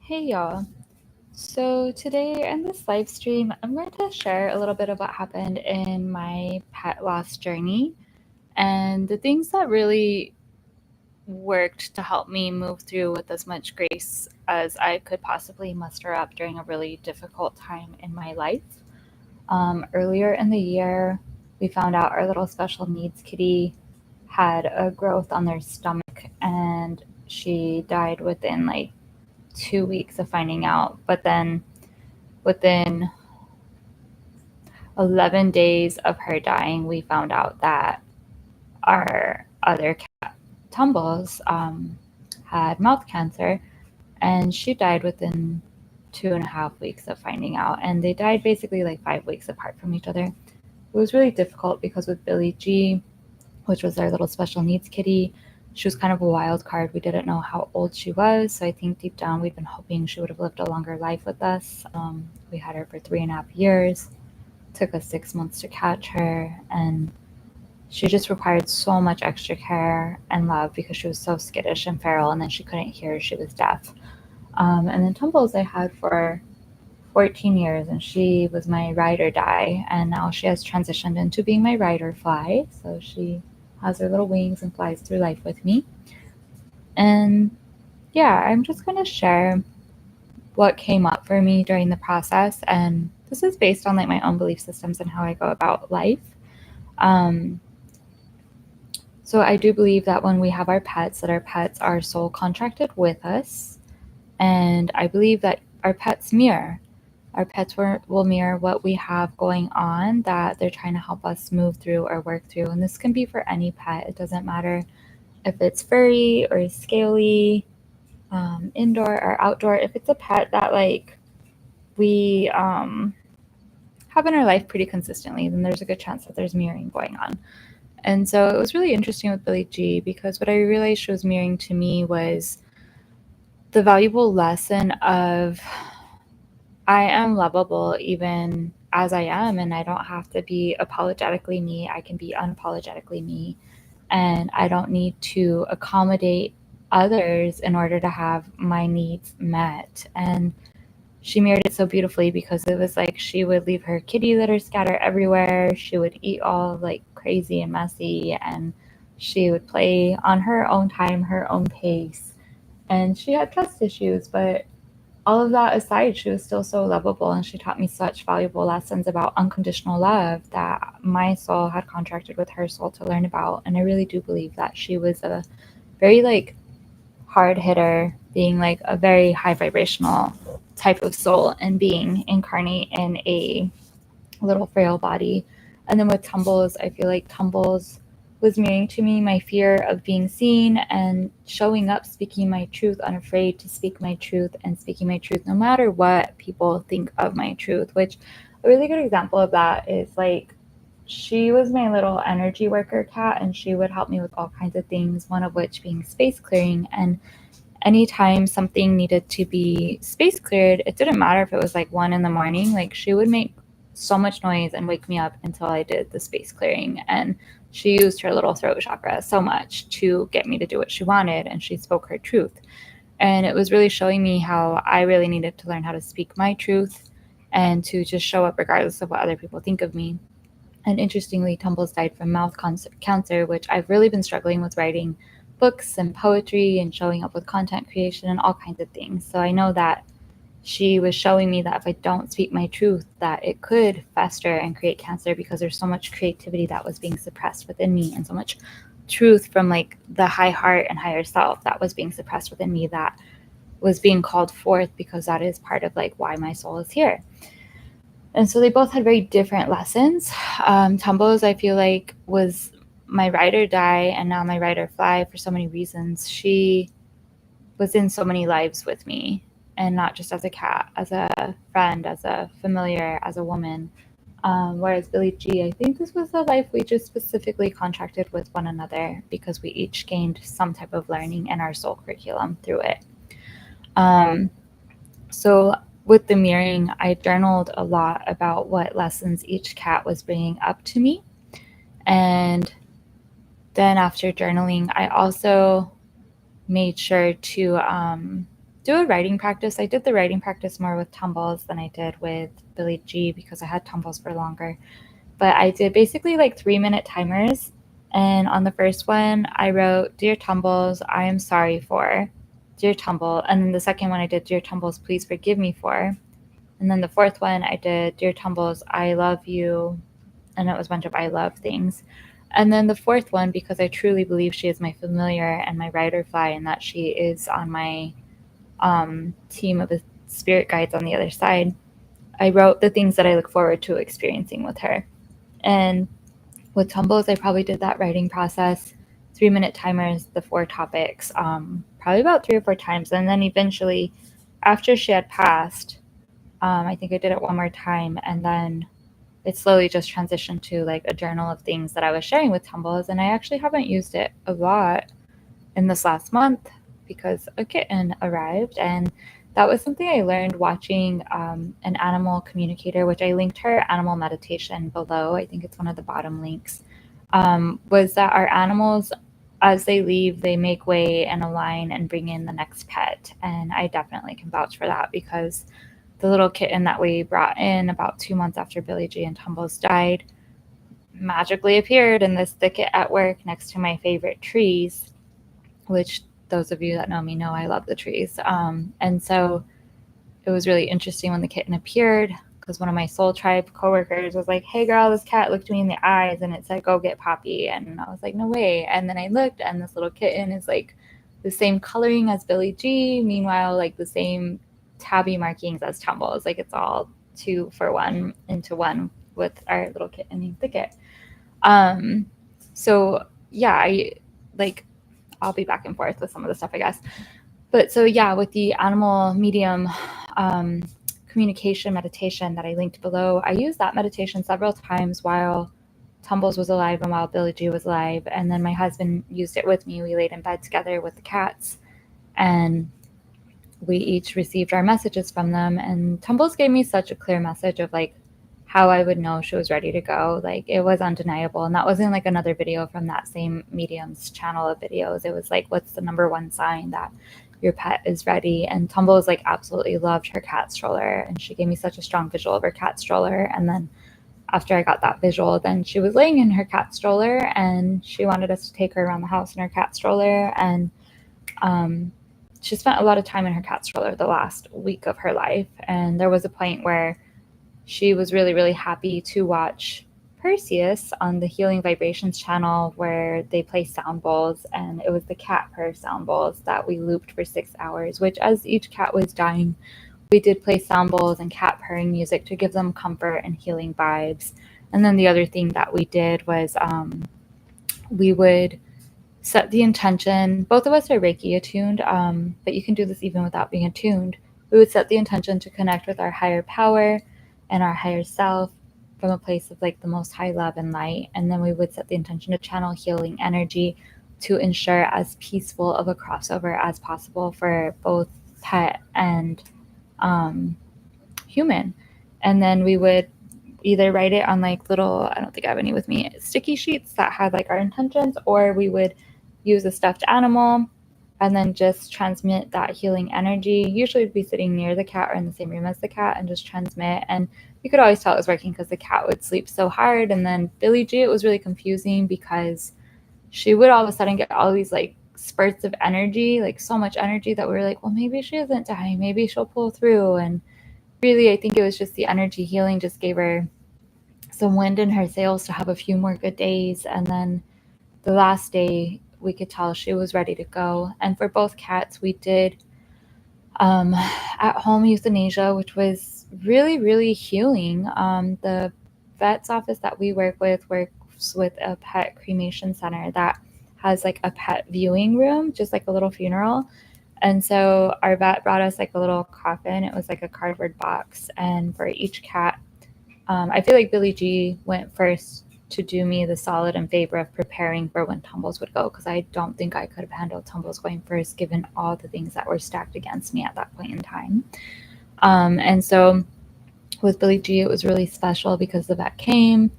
Hey y'all. So today in this live stream, I'm going to share a little bit of what happened in my pet loss journey and the things that really worked to help me move through with as much grace as I could possibly muster up during a really difficult time in my life. Earlier in the year, we found out our little special needs kitty had a growth on their stomach and she died within like 2 weeks of finding out. But then within 11 days of her dying, we found out that our other cat, Tumbles, had mouth cancer, and she died within 2.5 weeks of finding out. And they died basically like 5 weeks apart from each other. It was really difficult because with Billy G, which was our little special needs kitty, she was kind of a wild card. We didn't know how old she was, so I think deep down we'd been hoping she would have lived a longer life with us. We had her for 3.5 years. Took us 6 months to catch her, and she just required so much extra care and love because she was so skittish and feral, and then she couldn't hear, she was deaf. And then Tumbles I had for 14 years, and she was my ride or die, and now she has transitioned into being my ride or fly, so she has her little wings and flies through life with me. And yeah, I'm just going to share what came up for me during the process, and this is based on like my own belief systems and how I go about life. Um, so I do believe that when we have our pets, that our pets are soul contracted with us, and I believe that our pets mirror. Our pets will mirror what we have going on that they're trying to help us move through or work through, and this can be for any pet. It doesn't matter if it's furry or scaly, indoor or outdoor. If it's a pet that like we have in our life pretty consistently, then there's a good chance that there's mirroring going on. And so it was really interesting with Billy G because what I realized she was mirroring to me was the valuable lesson of I am lovable even as I am, and I don't have to be apologetically me. I can be unapologetically me, and I don't need to accommodate others in order to have my needs met. And she mirrored it so beautifully because it was like she would leave her kitty litter scatter everywhere. She would eat all like crazy and messy, and she would play on her own time, her own pace. And she had trust issues, but all of that aside, she was still so lovable, and she taught me such valuable lessons about unconditional love that my soul had contracted with her soul to learn about. And I really do believe that she was a very like hard hitter, being like a very high vibrational type of soul and being incarnate in a little frail body. And then with Tumbles, I feel like Tumbles was mirroring to me my fear of being seen and showing up, speaking my truth, unafraid to speak my truth and speaking my truth no matter what people think of my truth. Which a really good example of that is like she was my little energy worker cat, and she would help me with all kinds of things, one of which being space clearing. And anytime something needed to be space cleared, it didn't matter if it was like 1 in the morning, like she would make so much noise and wake me up until I did the space clearing. And she used her little throat chakra so much to get me to do what she wanted, and she spoke her truth. And it was really showing me how I really needed to learn how to speak my truth and to just show up regardless of what other people think of me. And interestingly, Tumbles died from mouth cancer, which I've really been struggling with writing books and poetry and showing up with content creation and all kinds of things. So I know that she was showing me that if I don't speak my truth, that it could fester and create cancer because there's so much creativity that was being suppressed within me, and so much truth from like the high heart and higher self that was being suppressed within me, that was being called forth because that is part of like why my soul is here. And so they both had very different lessons. Tumbles, I feel like, was my ride or die and now my ride or fly for so many reasons. She was in so many lives with me, and not just as a cat, as a friend, as a familiar, as a woman. Whereas Billy G, I think this was a life we just specifically contracted with one another because we each gained some type of learning in our soul curriculum through it. So with the mirroring, I journaled a lot about what lessons each cat was bringing up to me. And then after journaling, I also made sure to do a writing practice. I did the writing practice more with Tumbles than I did with Billie G because I had Tumbles for longer. But I did basically like 3-minute timers. And on the first one, I wrote, Dear Tumbles, I am sorry for. Dear Tumble. And then the second one I did, Dear Tumbles, please forgive me for. And then the fourth one I did, Dear Tumbles, I love you. And it was a bunch of I love things. And then the fourth one, because I truly believe she is my familiar and my rider fly, and that she is on my team of the spirit guides on the other side, I wrote the things that I look forward to experiencing with her. And with Tumbles, I probably did that writing process, 3-minute timers, the 4 topics, probably about 3 or 4 times. And then eventually, after she had passed, I think I did it one more time, and then it slowly just transitioned to like a journal of things that I was sharing with Tumbles. And I actually haven't used it a lot in this last month because a kitten arrived, and that was something I learned watching an animal communicator, which I linked her animal meditation below. I think it's one of the bottom links. Was that our animals, as they leave, they make way and align and bring in the next pet. And I definitely can vouch for that because the little kitten that we brought in about 2 months after Billie G and Tumbles died magically appeared in this thicket at work next to my favorite trees, which those of you that know me know I love the trees. And so it was really interesting when the kitten appeared because one of my Soul Tribe coworkers was like, hey girl, this cat looked me in the eyes and it said, go get Poppy. And I was like, no way. And then I looked and this little kitten is like the same coloring as Billie G. Meanwhile, like the same tabby markings as Tumbles. Like it's all 2 for 1 into 1 with our little kitten named Thicket. So yeah, I'll be back and forth with some of the stuff, I guess. But so yeah, with the animal medium communication meditation that I linked below, I used that meditation several times while Tumbles was alive and while Billie G was alive. And then my husband used it with me. We laid in bed together with the cats and we each received our messages from them. And Tumbles gave me such a clear message of like how I would know she was ready to go. Like it was undeniable. And that wasn't like another video from that same medium's channel of videos. It was like, what's the number one sign that your pet is ready? And Tumbles like absolutely loved her cat stroller. And she gave me such a strong visual of her cat stroller. And then after I got that visual, then she was laying in her cat stroller and she wanted us to take her around the house in her cat stroller. And she spent a lot of time in her cat stroller the last week of her life. And there was a point where she was really, really happy to watch Perseus on the Healing Vibrations channel where they play sound bowls. And it was the cat purr sound bowls that we looped for 6 hours, which as each cat was dying, we did play sound bowls and cat purring music to give them comfort and healing vibes. And then the other thing that we did was we would set the intention. Both of us are Reiki attuned, but you can do this even without being attuned. We would set the intention to connect with our higher power and our higher self from a place of like the most high love and light. And then we would set the intention to channel healing energy to ensure as peaceful of a crossover as possible for both pet and human. And then we would either write it on like little, I don't think I have any with me, sticky sheets that had like our intentions, or we would use a stuffed animal and then just transmit that healing energy. Usually we'd be sitting near the cat or in the same room as the cat and just transmit. And you could always tell it was working because the cat would sleep so hard. And then Billie G, it was really confusing because she would all of a sudden get all these like spurts of energy, like so much energy that we were like, well, maybe she isn't dying. Maybe she'll pull through. And really, I think it was just the energy healing just gave her some wind in her sails to have a few more good days. And then the last day, we could tell she was ready to go. And for both cats, we did at-home euthanasia, which was really, really healing. The vet's office that we work with works with a pet cremation center that has like a pet viewing room, just like a little funeral. And so our vet brought us like a little coffin. It was like a cardboard box. And for each cat, I feel like Billie G went first to do me the solid and favor of preparing for when Tumbles would go, because I don't think I could have handled Tumbles going first given all the things that were stacked against me at that point in time. And so with Billie G, it was really special because the vet came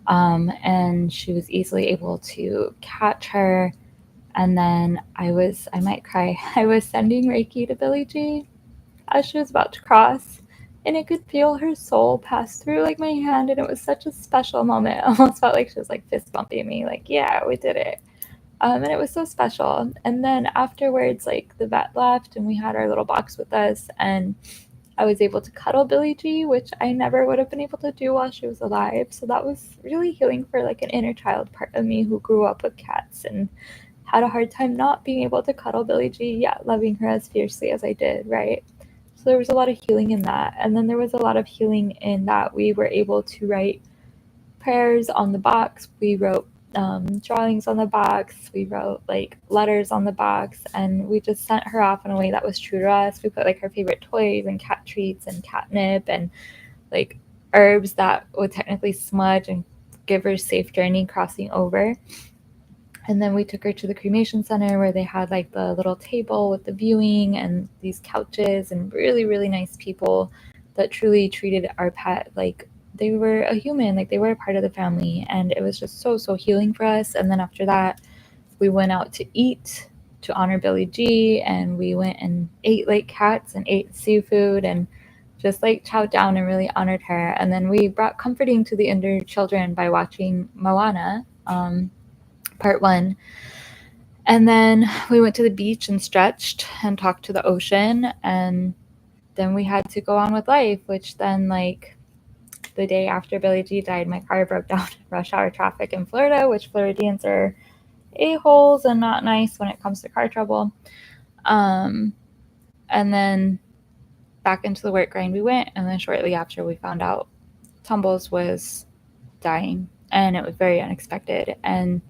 and she was easily able to catch her And then I might cry, I was sending Reiki to Billie G as she was about to cross, and I could feel her soul pass through like my hand, and it was such a special moment. I almost felt like she was like fist bumping me, like, yeah, we did it. And it was so special. And then afterwards, like the vet left and we had our little box with us, and I was able to cuddle Billie G, which I never would have been able to do while she was alive. So that was really healing for like an inner child part of me who grew up with cats and had a hard time not being able to cuddle Billie G, yet loving her as fiercely as I did, right? So there was a lot of healing in that. And then there was a lot of healing in that we were able to write prayers on the box. We wrote drawings on the box. We wrote like letters on the box, and we just sent her off in a way that was true to us. We put like her favorite toys and cat treats and catnip and like herbs that would technically smudge and give her a safe journey crossing over. And then we took her to the cremation center where they had like the little table with the viewing and these couches and really, really nice people that truly treated our pet like they were a human, like they were a part of the family. And it was just so, so healing for us. And then after that, we went out to eat to honor Billie G, and we went and ate like cats and ate seafood and just like chowed down and really honored her. And then we brought comforting to the inner children by watching Moana. Part one. And then we went to the beach and stretched and talked to the ocean. And then we had to go on with life, which then, like, the day after Billie G died, my car broke down in rush hour traffic in Florida, which Floridians are a-holes and not nice when it comes to car trouble. And then back into the work grind we went. And then shortly after, we found out Tumbles was dying. And it was very unexpected. And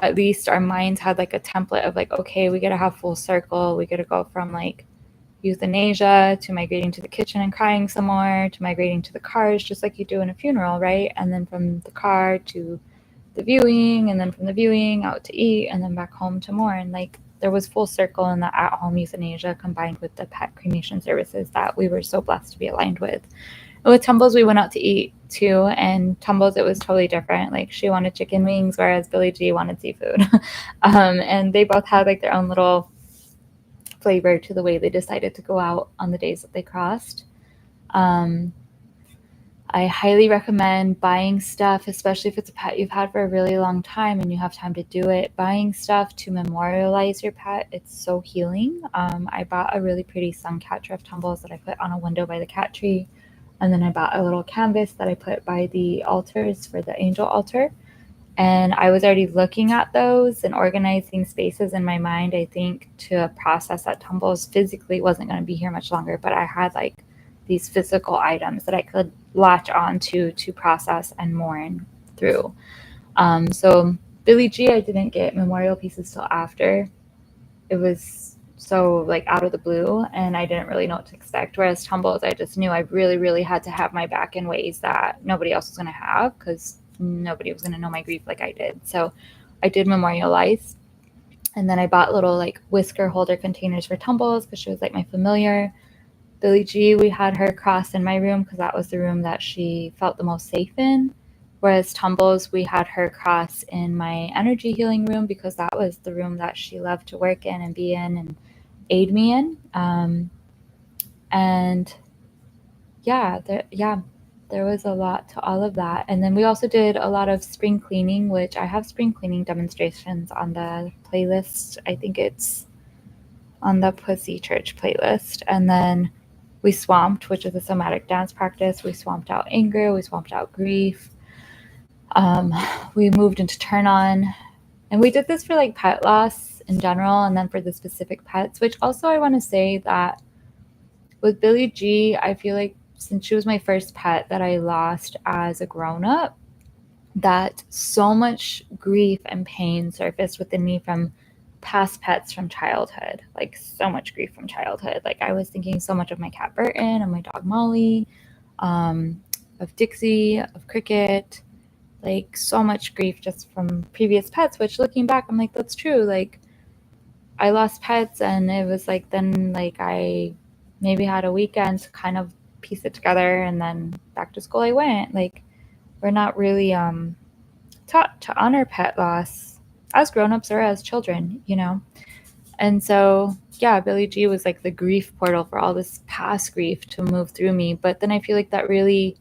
at least our minds had like a template of like, okay, we got to have full circle. We got to go from like euthanasia to migrating to the kitchen and crying some more to migrating to the cars, just like you do in a funeral, right? And then from the car to the viewing, and then from the viewing out to eat, and then back home to more. And like there was full circle in the at-home euthanasia combined with the pet cremation services that we were so blessed to be aligned with. And with Tumbles, we went out to eat too, and Tumbles, it was totally different. Like she wanted chicken wings, whereas Billie G wanted seafood. And they both had like their own little flavor to the way they decided to go out on the days that they crossed. I highly recommend buying stuff, especially if it's a pet you've had for a really long time and you have time to do it. Buying stuff to memorialize your pet, it's so healing. I bought a really pretty sun catcher of Tumbles that I put on a window by the cat tree. And then I bought a little canvas that I put by the altars for the angel altar. And I was already looking at those and organizing spaces in my mind, I think, to process that Tumbles physically wasn't going to be here much longer. But I had like these physical items that I could latch onto to process and mourn through. So Billie G, I didn't get memorial pieces till after. It was so like out of the blue, and I didn't really know what to expect. Whereas Tumbles, I just knew I really, really had to have my back in ways that nobody else was going to have, because nobody was going to know my grief like I did. So I did memorialize. And then I bought little like whisker holder containers for Tumbles because she was like my familiar. Billie G, we had her cross in my room because that was the room that she felt the most safe in. Whereas Tumbles, we had her cross in my energy healing room because that was the room that she loved to work in and be in and aid me in. And there was a lot to all of that. And then we also did a lot of spring cleaning, which I have spring cleaning demonstrations on the playlist. I think it's on the Pussy Church playlist. And then we swamped, which is a somatic dance practice. We swamped out anger. We swamped out grief. We moved into turn on. And we did this for like pet loss in general, and then for the specific pets, which also I want to say that with Billie G, I feel like since she was my first pet that I lost as a grown-up, that so much grief and pain surfaced within me from past pets from childhood. Like so much grief from childhood. Like I was thinking so much of my cat Burton and my dog Molly, of Dixie, of Cricket, like so much grief just from previous pets, which looking back, I'm like, that's true. Like I lost pets, and it was like, then like I maybe had a weekend to kind of piece it together, and then back to school I went. Like we're not really taught to honor pet loss as grown-ups or as children, you know? And so, yeah, Billie G was like the grief portal for all this past grief to move through me. But then I feel like that really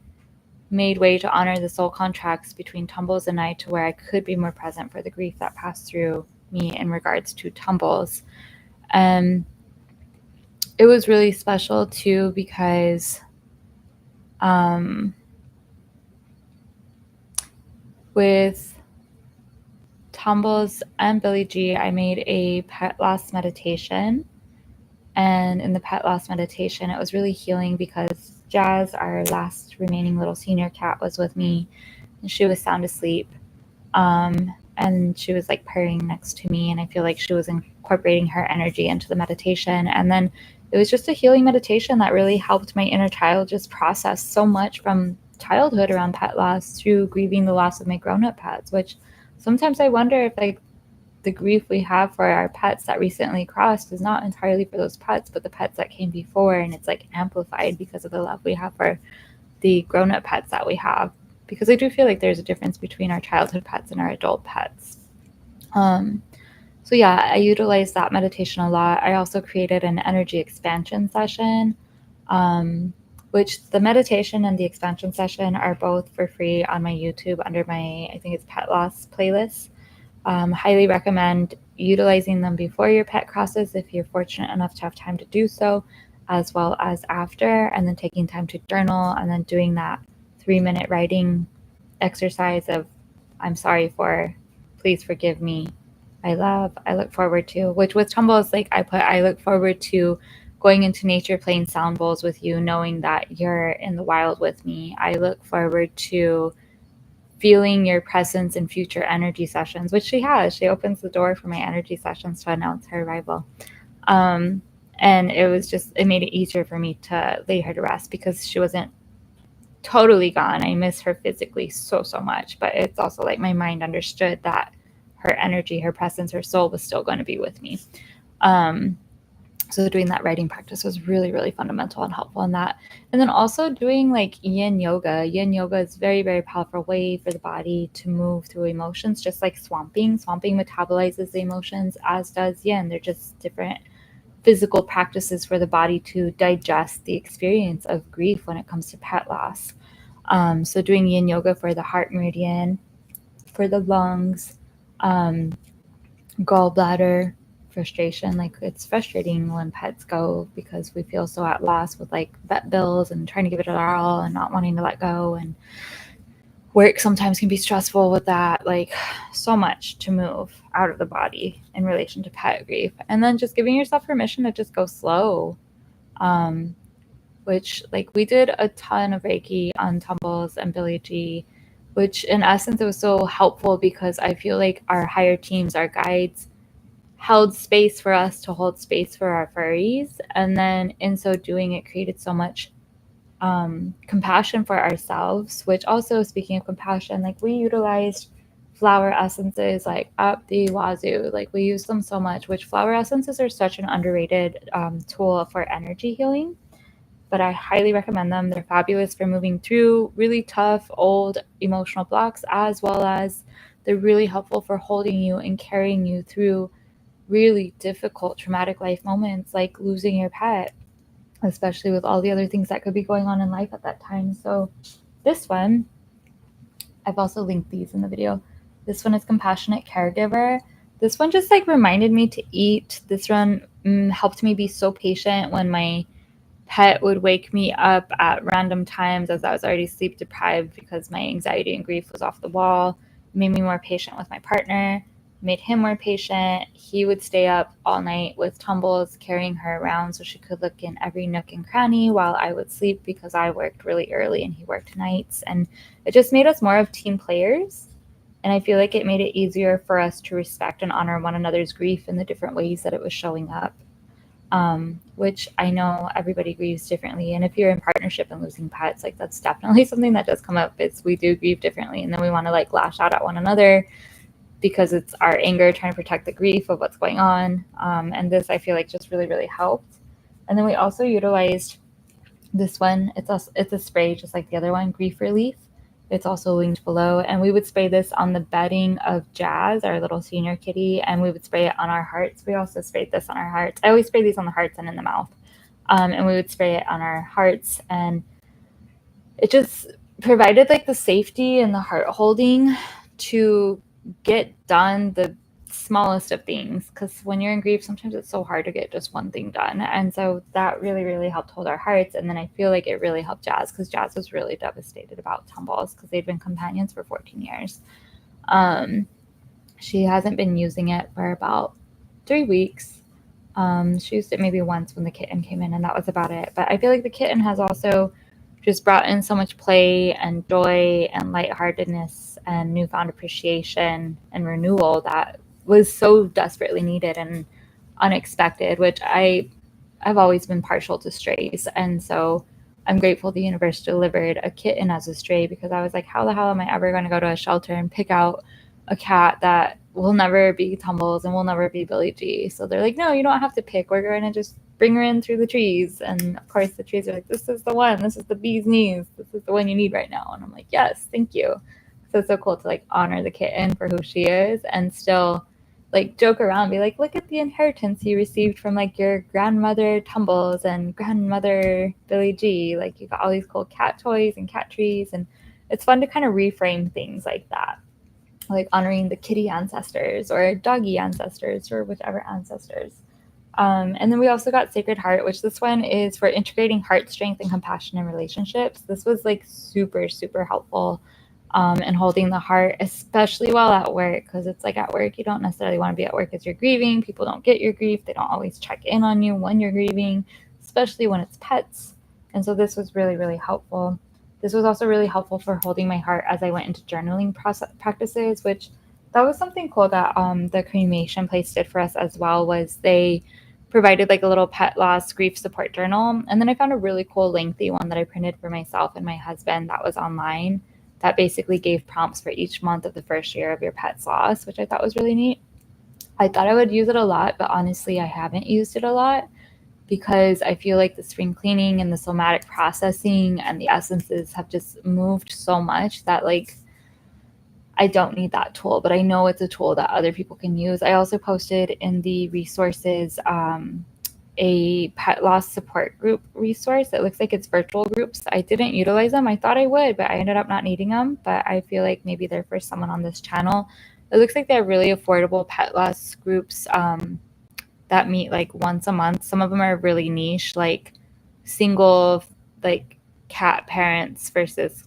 made way to honor the soul contracts between Tumbles and I, to where I could be more present for the grief that passed through me in regards to Tumbles. And it was really special too, because with Tumbles and Billie G, I made a pet loss meditation. And in the pet loss meditation, it was really healing because Jazz, our last remaining little senior cat, was with me, and she was sound asleep. And she was like purring next to me, and I feel like she was incorporating her energy into the meditation. And then it was just a healing meditation that really helped my inner child just process so much from childhood around pet loss through grieving the loss of my grown-up pets, which sometimes I wonder if like the grief we have for our pets that recently crossed is not entirely for those pets, but the pets that came before, and it's like amplified because of the love we have for the grown-up pets that we have. Because I do feel like there's a difference between our childhood pets and our adult pets. So yeah, I utilized that meditation a lot. I also created an energy expansion session, which the meditation and the expansion session are both for free on my YouTube under my, I think it's Pet Loss playlist. Highly recommend utilizing them before your pet crosses if you're fortunate enough to have time to do so, as well as after, and then taking time to journal, and then doing that 3-minute writing exercise of I'm sorry for, please forgive me, I love, I look forward to, which with Tumbles, like I look forward to going into nature, playing sound bowls with you, knowing that you're in the wild with me. I look forward to feeling your presence in future energy sessions, which she has. She opens the door for my energy sessions to announce her arrival. And it made it easier for me to lay her to rest because she wasn't totally gone. I miss her physically so much, but it's also like my mind understood that her energy, her presence, her soul was still going to be with me. So doing that writing practice was really fundamental and helpful in that. And then also doing like yin yoga. Yin yoga is very powerful way for the body to move through emotions, just like swamping. Swamping metabolizes the emotions, as does yin. They're just different physical practices for the body to digest the experience of grief when it comes to pet loss. So doing yin yoga for the heart meridian, for the lungs, gallbladder, frustration. Like it's frustrating when pets go because we feel so at loss with like vet bills and trying to give it our all and not wanting to let go, and work sometimes can be stressful with that, like so much to move out of the body in relation to pet grief. And then just giving yourself permission to just go slow, which like we did a ton of Reiki on Tumbles and Billie G, which in essence it was so helpful because I feel like our higher teams, our guides, held space for us to hold space for our furries. And then in so doing, it created so much compassion for ourselves, which also, speaking of compassion, like we utilized flower essences like up the wazoo. Like we use them so much, which flower essences are such an underrated tool for energy healing. But I highly recommend them. They're fabulous for moving through really tough, old emotional blocks, as well as they're really helpful for holding you and carrying you through really difficult, traumatic life moments like losing your pet, especially with all the other things that could be going on in life at that time. So this one, I've also linked these in the video. This one is Compassionate Caregiver. This one just like reminded me to eat. This one helped me be so patient when my pet would wake me up at random times as I was already sleep deprived because my anxiety and grief was off the wall. It made me more patient with my partner, made him more patient. He would stay up all night with Tumbles, carrying her around so she could look in every nook and cranny while I would sleep because I worked really early and he worked nights. And it just made us more of team players. And I feel like it made it easier for us to respect and honor one another's grief in the different ways that it was showing up. Which I know everybody grieves differently. And if you're in partnership and losing pets, like that's definitely something that does come up. It's we do grieve differently. And then we want to like lash out at one another because it's our anger trying to protect the grief of what's going on. And this, I feel like just really helped. And then we also utilized this one. It's a spray, just like the other one, Grief Relief. It's also linked below. And we would spray this on the bedding of Jazz, our little senior kitty, and we would spray it on our hearts. We also sprayed this on our hearts. I always spray these on the hearts and in the mouth. And we would spray it on our hearts, and it just provided like the safety and the heart holding to get done the smallest of things, because when you're in grief sometimes it's so hard to get just one thing done, and so that really really helped hold our hearts. And then I feel like it really helped Jazz, because Jazz was really devastated about tumbles because they'd been companions for 14 years. She hasn't been using it for about 3 weeks. She used it maybe once when the kitten came in, and that was about it. But I feel like the kitten has also just brought in so much play and joy and lightheartedness and newfound appreciation and renewal that was so desperately needed and unexpected, which I've always been partial to strays. And so I'm grateful the universe delivered a kitten as a stray, because I was like, how the hell am I ever going to go to a shelter and pick out a cat that will never be Tumbles and will never be Billy G? So they're like, no, you don't have to pick. We're going to just bring her in through the trees. And of course the trees are like, this is the one. This is the bee's knees. This is the one you need right now. And I'm like, yes, thank you. So it's so cool to like honor the kitten for who she is, and still like joke around, be like, look at the inheritance you received from like your grandmother Tumbles and grandmother Billy G. Like you got all these cool cat toys and cat trees, and it's fun to kind of reframe things like that, like honoring the kitty ancestors or doggy ancestors or whichever ancestors. And then we also got Sacred Heart, which this one is for integrating heart strength and compassion in relationships. This was like super, super helpful in holding the heart, especially while at work, because it's like at work, you don't necessarily want to be at work as you're grieving. People don't get your grief. They don't always check in on you when you're grieving, especially when it's pets. And so this was really, really helpful. This was also really helpful for holding my heart as I went into journaling practices, which that was something cool that the cremation place did for us as well, was they provided like a little pet loss grief support journal. And then I found a really cool lengthy one that I printed for myself and my husband that was online, that basically gave prompts for each month of the first year of your pet's loss, which I thought was really neat. I thought I would use it a lot, but honestly, I haven't used it a lot, because I feel like the spring cleaning and the somatic processing and the essences have just moved so much that like I don't need that tool, but I know it's a tool that other people can use. I also posted in the resources a pet loss support group resource. It looks like it's virtual groups. I didn't utilize them. I thought I would, but I ended up not needing them. But I feel like maybe they're for someone on this channel. It looks like they're really affordable pet loss groups that meet like once a month. Some of them are really niche, like single like cat parents versus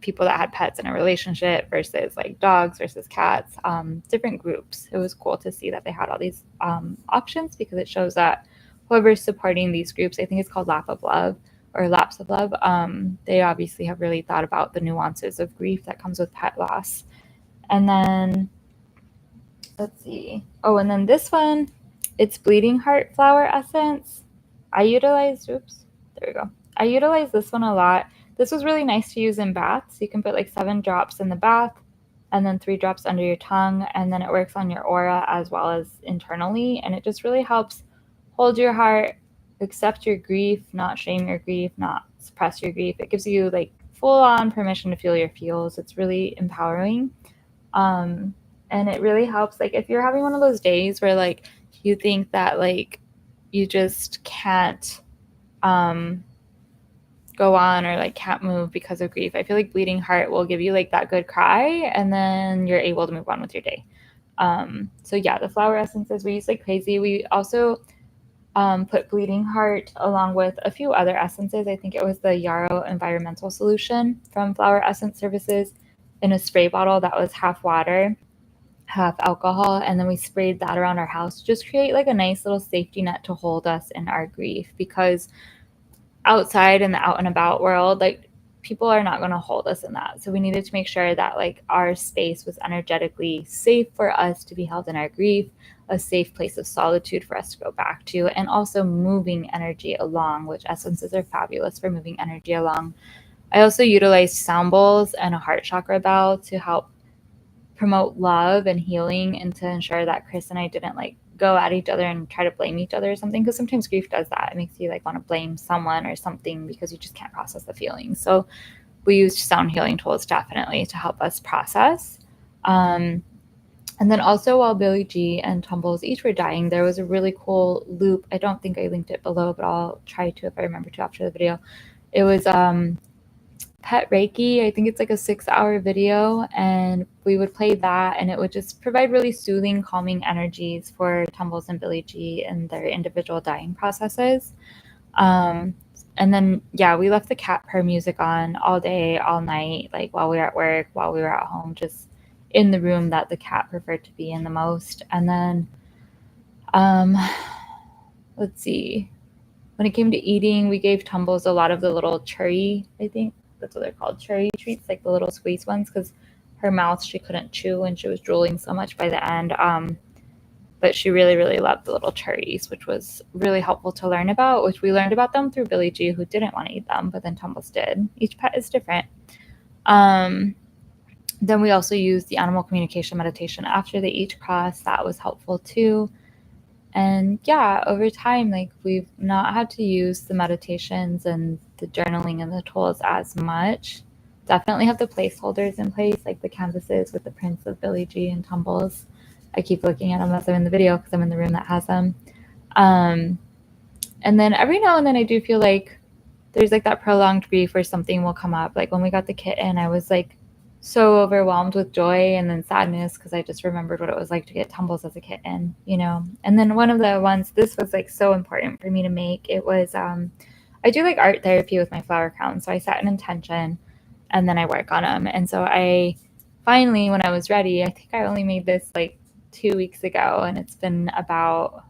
people that had pets in a relationship versus like dogs versus cats, different groups. It was cool to see that they had all these options, because it shows that whoever's supporting these groups, I think it's called Lap of Love or Laps of Love, they obviously have really thought about the nuances of grief that comes with pet loss. And then let's see. Oh, and then this one, it's Bleeding Heart Flower Essence. I utilized this one a lot. This was really nice to use in baths. You can put like 7 drops in the bath and then 3 drops under your tongue, and then it works on your aura as well as internally, and it just really helps hold your heart, accept your grief, not shame your grief, not suppress your grief. It gives you like full on permission to feel your feels. It's really empowering. And it really helps, like if you're having one of those days where like you think that like you just can't go on or like can't move because of grief, I feel like Bleeding Heart will give you like that good cry, and then you're able to move on with your day. So yeah, the flower essences we use like crazy. We also put Bleeding Heart along with a few other essences. I think it was the Yarrow Environmental Solution from Flower Essence Services in a spray bottle that was half water, half alcohol, and then we sprayed that around our house to just create like a nice little safety net to hold us in our grief, because outside in the out and about world, like people are not going to hold us in that. So we needed to make sure that like our space was energetically safe for us to be held in our grief, a safe place of solitude for us to go back to, and also moving energy along, which essences are fabulous for moving energy along. I also utilized sound bowls and a heart chakra bell to help promote love and healing, and to ensure that Chris and I didn't like go at each other and try to blame each other or something, because sometimes grief does that. It makes you like want to blame someone or something because you just can't process the feelings. So we used sound healing tools definitely to help us process. And then also while Billy G and Tumbles each were dying, there was a really cool loop. I don't think I linked it below, but I'll try to if I remember to after the video. It was Pet Reiki. I think it's like a 6-hour video, and we would play that, and it would just provide really soothing, calming energies for Tumbles and Billy G and their individual dying processes. And then, yeah, we left the cat purr music on all day, all night, like while we were at work, while we were at home, just in the room that the cat preferred to be in the most. And then, let's see, when it came to eating, we gave Tumbles a lot of the little cherry, I think that's what they're called, cherry treats, like the little squeeze ones, because her mouth, she couldn't chew and she was drooling so much by the end. But she really, really loved the little cherries, which was really helpful to learn about, which we learned about them through Billy G, who didn't want to eat them, but then Tumbles did. Each pet is different. Then we also used the animal communication meditation after they each crossed. That was helpful too. And yeah, over time, like we've not had to use the meditations and the journaling and the tools as much. Definitely have the placeholders in place, like the canvases with the prints of Billy G and Tumbles. I keep looking at them as I'm in the video because I'm in the room that has them. And then every now and then I do feel like there's like that prolonged grief where something will come up. Like when we got the kitten, I was like so overwhelmed with joy and then sadness because I just remembered what it was like to get Tumbles as a kitten, you know. And then one of the ones, this was like so important for me to make. It was I do like art therapy with my flower crown, so I set an intention and then I work on them. And so I finally, when I was ready, I think I only made this like 2 weeks ago, and it's been about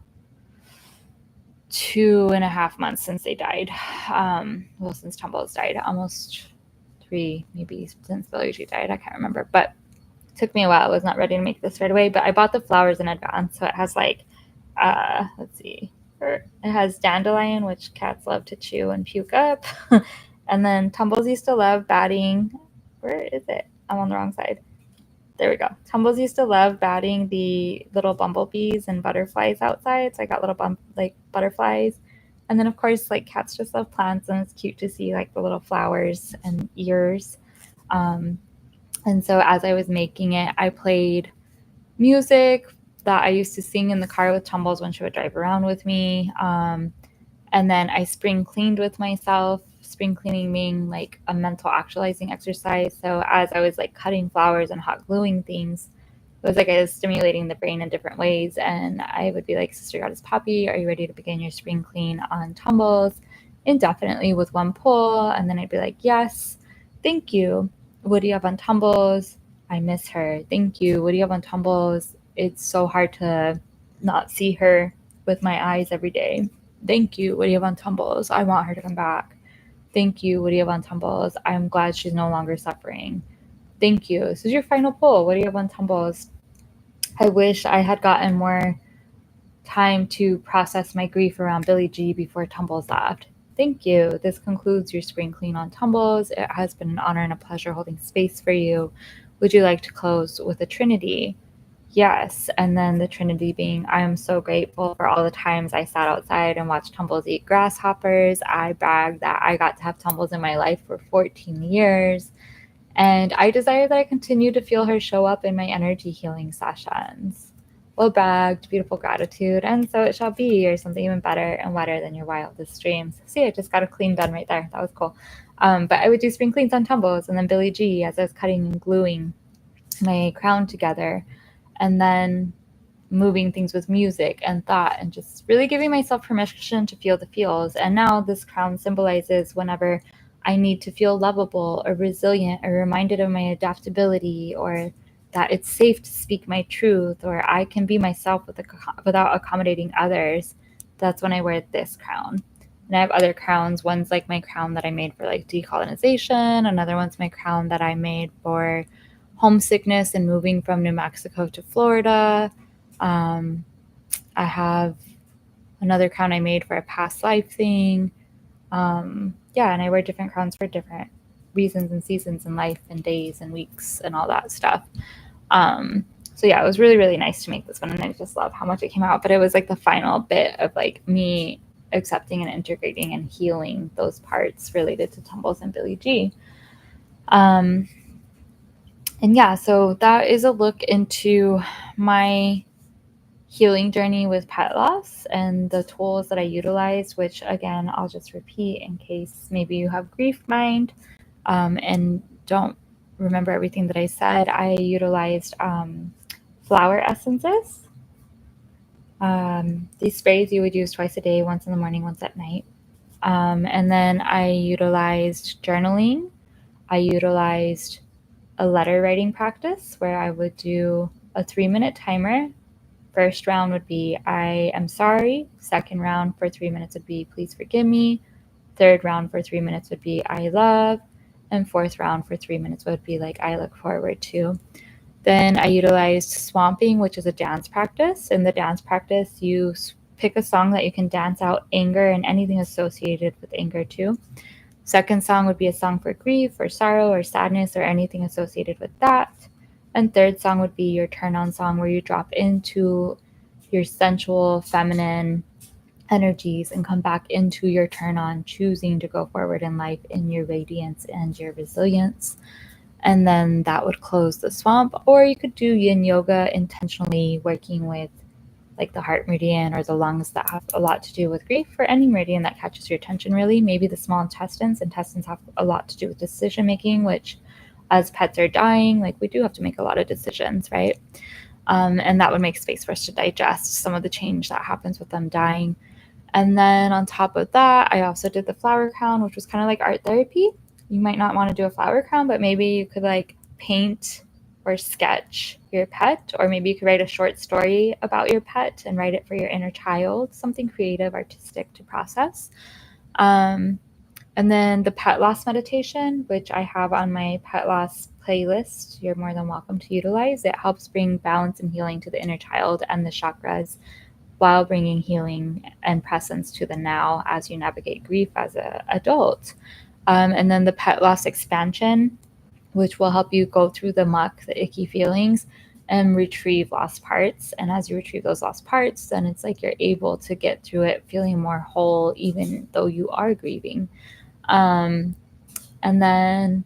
2.5 months since they died. Well, since Tumbles died, almost 3, maybe since Billy G died. I can't remember, but it took me a while. I was not ready to make this right away, but I bought the flowers in advance. So it has like, let's see, it has dandelion, which cats love to chew and puke up. And then Tumbles used to love batting. Where is it? I'm on the wrong side. There we go. Tumbles used to love batting the little bumblebees and butterflies outside. So I got little butterflies. And then of course, like cats just love plants, and it's cute to see like the little flowers and ears. And so as I was making it, I played music that I used to sing in the car with Tumbles when she would drive around with me. And then I spring cleaned with myself, spring cleaning being like a mental actualizing exercise. So as I was like cutting flowers and hot gluing things, it was like I was stimulating the brain in different ways. And I would be like, Sister Goddess Poppy, are you ready to begin your spring clean on Tumbles? Indefinitely with one pull. And then I'd be like, yes, thank you. What do you have on Tumbles? I miss her. Thank you. What do you have on Tumbles? It's so hard to not see her with my eyes every day. Thank you. What do you have on Tumbles? I want her to come back. Thank you. What do you have on Tumbles? I'm glad she's no longer suffering. Thank you. This is your final pull. What do you have on Tumbles? I wish I had gotten more time to process my grief around Billy G before Tumbles left. Thank you. This concludes your spring clean on Tumbles. It has been an honor and a pleasure holding space for you. Would you like to close with a Trinity? Yes. And then the Trinity being, I am so grateful for all the times I sat outside and watched Tumbles eat grasshoppers. I bragged that I got to have Tumbles in my life for 14 years. And I desire that I continue to feel her show up in my energy healing sessions. Well bragged, beautiful gratitude, and so it shall be, or something even better and wetter than your wildest dreams. See, I just got a clean done right there. That was cool. But I would do spring cleans on Tumbles, and then Billy G as I was cutting and gluing my crown together, and then moving things with music and thought, and just really giving myself permission to feel the feels. And now this crown symbolizes whenever I need to feel lovable or resilient or reminded of my adaptability, or that it's safe to speak my truth, or I can be myself without accommodating others. That's when I wear this crown. And I have other crowns. One's like my crown that I made for like decolonization. Another one's my crown that I made for homesickness and moving from New Mexico to Florida. I have another crown I made for a past life thing. Yeah, and I wear different crowns for different reasons and seasons in life and days and weeks and all that stuff. So yeah, it was really, really nice to make this one, and I just love how much it came out. But it was like the final bit of like me accepting and integrating and healing those parts related to Tumbles and Billy G. Um, and yeah, so that is a look into my healing journey with pet loss and the tools that I utilized, which again, I'll just repeat in case maybe you have grief mind and don't remember everything that I said. I utilized flower essences. These sprays you would use twice a day, once in the morning, once at night. And then I utilized journaling. I utilized a letter writing practice where I would do a 3-minute timer. First round would be I am sorry. Second round for 3 minutes would be please forgive me. Third round for 3 minutes would be I love. And fourth round for 3 minutes would be like I look forward to. Then I utilized swamping, which is a dance practice. In the dance practice, you pick a song that you can dance out anger and anything associated with anger too. Second song would be a song for grief or sorrow or sadness or anything associated with that. And third song would be your turn on song where you drop into your sensual, feminine energies and come back into your turn on, choosing to go forward in life in your radiance and your resilience. And then that would close the swamp. Or you could do yin yoga, intentionally working with like the heart meridian or the lungs that have a lot to do with grief, or any meridian that catches your attention really. Maybe the small intestines. Intestines have a lot to do with decision making, which as pets are dying, like we do have to make a lot of decisions, right? And that would make space for us to digest some of the change that happens with them dying. And then on top of that, I also did the flower crown, which was kind of like art therapy. You might not want to do a flower crown, but maybe you could like paint or sketch your pet, or maybe you could write a short story about your pet and write it for your inner child, something creative, artistic to process. And then the pet loss meditation, which I have on my pet loss playlist, you're more than welcome to utilize. It helps bring balance and healing to the inner child and the chakras while bringing healing and presence to the now as you navigate grief as an adult. And then the pet loss expansion, which will help you go through the muck, the icky feelings, and retrieve lost parts. And as you retrieve those lost parts, then it's like you're able to get through it feeling more whole, even though you are grieving. And then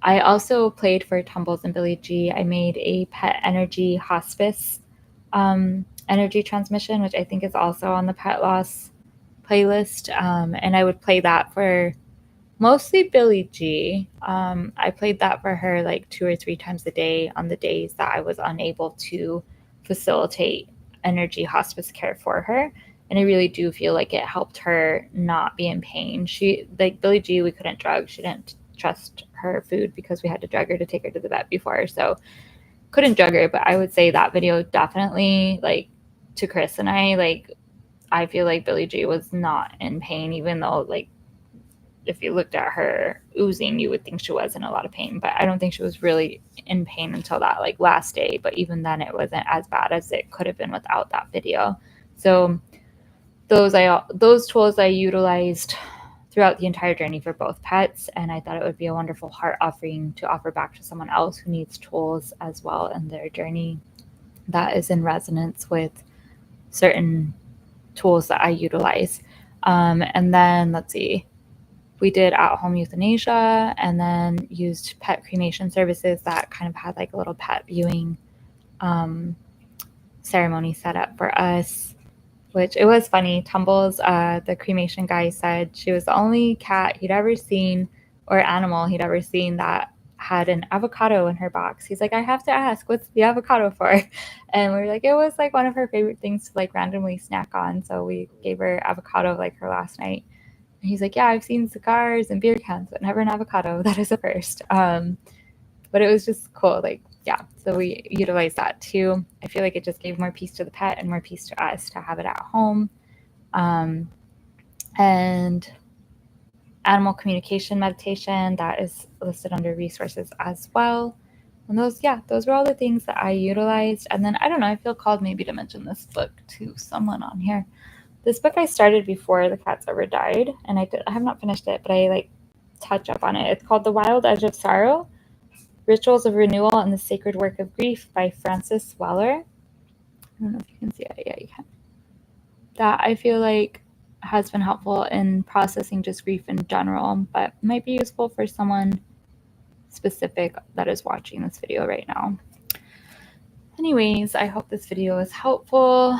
I also played for Tumbles and Billy G. I made a pet energy hospice energy transmission, which I think is also on the pet loss playlist. And I would play that for mostly Billy G. I played that for her like 2 or 3 times a day on the days that I was unable to facilitate energy hospice care for her. And I really do feel like it helped her not be in pain. She, like Billy G, we couldn't drug. She didn't trust her food because we had to drug her to take her to the vet before. So couldn't drug her, but I would say that video definitely, like, to Chris and I, like, I feel like Billy G was not in pain, even though, like, if you looked at her oozing, you would think she was in a lot of pain. But I don't think she was really in pain until that, like, last day. But even then, it wasn't as bad as it could have been without that video. So those tools I utilized throughout the entire journey for both pets, and I thought it would be a wonderful heart offering to offer back to someone else who needs tools as well in their journey that is in resonance with certain tools that I utilize. And then let's see, we did at-home euthanasia, and then used pet cremation services that kind of had like a little pet viewing ceremony set up for us, which it was funny. Tumbles, the cremation guy, said she was the only cat he'd ever seen, or animal he'd ever seen, that had an avocado in her box. He's like, I have to ask, what's the avocado for? And we were like, it was like one of her favorite things to like randomly snack on. So we gave her avocado like her last night. And he's like, yeah, I've seen cigars and beer cans, but never an avocado. That is a first. But it was just cool. Like, yeah, so we utilized that too. I feel like it just gave more peace to the pet and more peace to us to have it at home. And animal communication meditation, that is listed under resources as well. And those were all the things that I utilized. And then I don't know, I feel called maybe to mention this book to someone on here. This book I started before the cats ever died, and I have not finished it, but I like touch up on it. It's called The Wild Edge of Sorrow: Rituals of Renewal and the Sacred Work of Grief by Frances Weller. I don't know if you can see it. Yeah, you can. That I feel like has been helpful in processing just grief in general, but might be useful for someone specific that is watching this video right now. Anyways, I hope this video was helpful.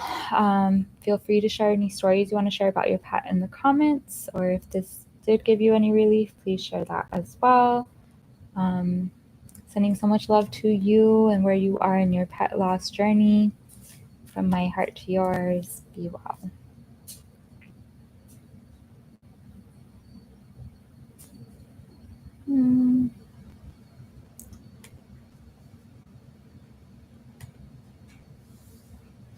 Feel free to share any stories you want to share about your pet in the comments, or if this did give you any relief, please share that as well. Sending so much love to you and where you are in your pet loss journey. From my heart to yours, be well.